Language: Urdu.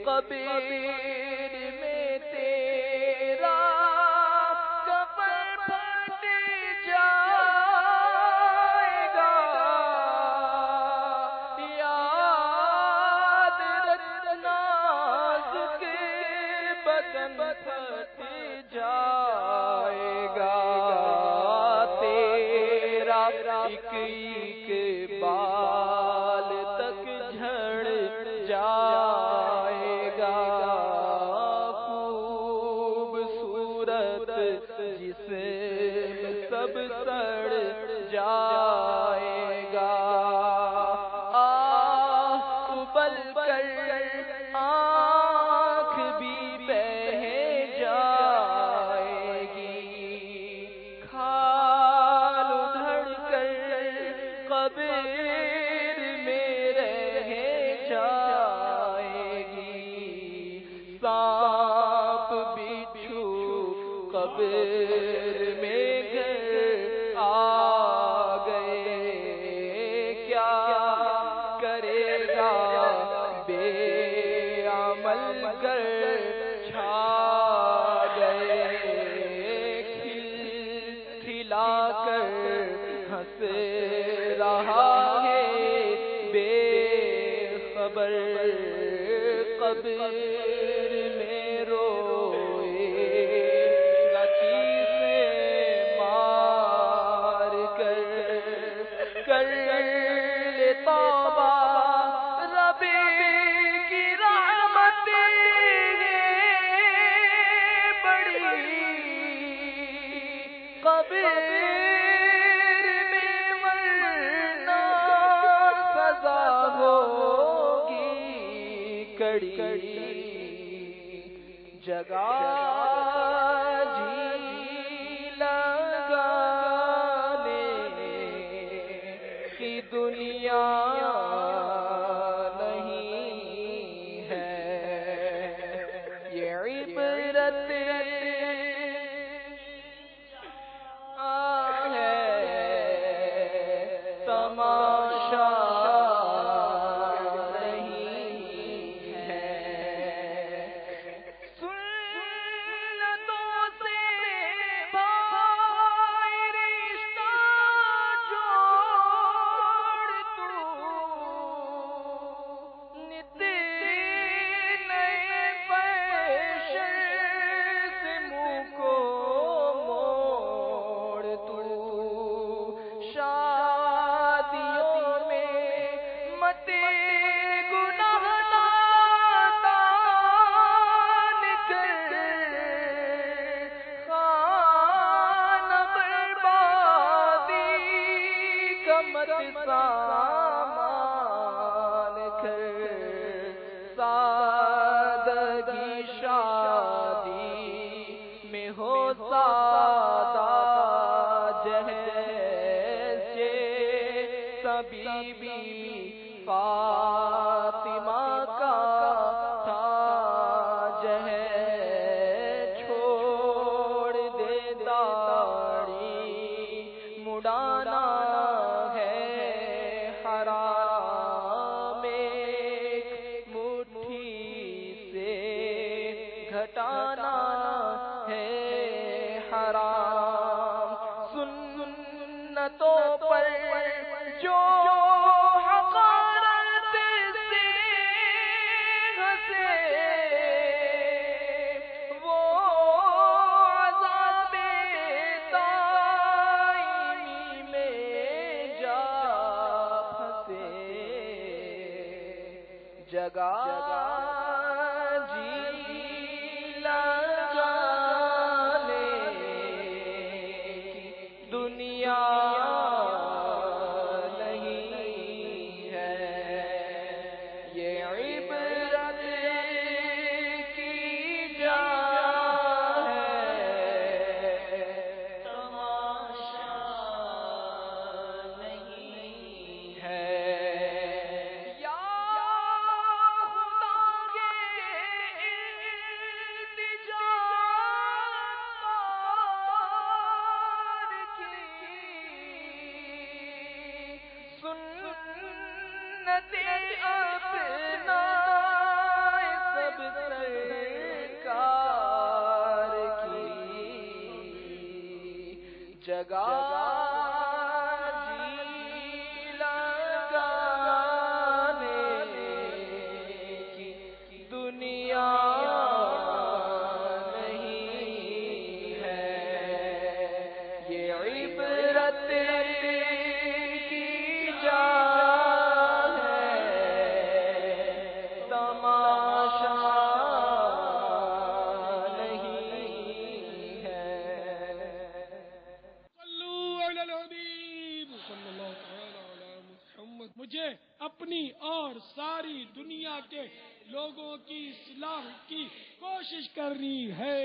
قبر میں تیرا کفن پھٹ جائے گا، یاد رکھنا نازک بدن پھٹ جائے گا، تیرا ایک ایک بال تک جھڑ جائے گا، خوبصورت جسم سب سڑ جائے گا، ابل کر آنکھ بھی بہہ جائے گی، کھال ادھڑ کر قبر میں رہ جائے گی، سانپ بچھو قبر میں گھر آ گئے، کیا کرے گا بے عمل گر چھا گئے، کھلا کر ہنس رہا ہے بے خبر، قبر میں روئے گا کسے مار کر لے توبہ رب کی رحمت ہے بڑی، قبر میں ورنہ سزا ہوگی کڑی، جگہ جی لگانے کی دنیا نہیں ہے، یہ عبرت ہے تماشا سامان کر، سادگی شادی میں ہو سادہ جیسے بی بی فاطمہ کا تاج ہے، چھوڑ دے داڑھی مڈانا ہے حرام، ایک مٹھی سے گھٹانا ہے حرام، سنتوں پر جو حقارت سے ہنسے وہ عذاب دائمی میں جا پھنسے، جگہ جی لگانے کی دنیا نہیں ہے، یہ عبرت کی جا ہے تماشا نہیں ہے، یا خدا جگہ جی لگانے کی دنیا نہیں ہے، یہ عبرت کی جا ہے، تماشا مجھے اپنی اور ساری دنیا کے لوگوں کی اصلاح کی کوشش کرنی ہے.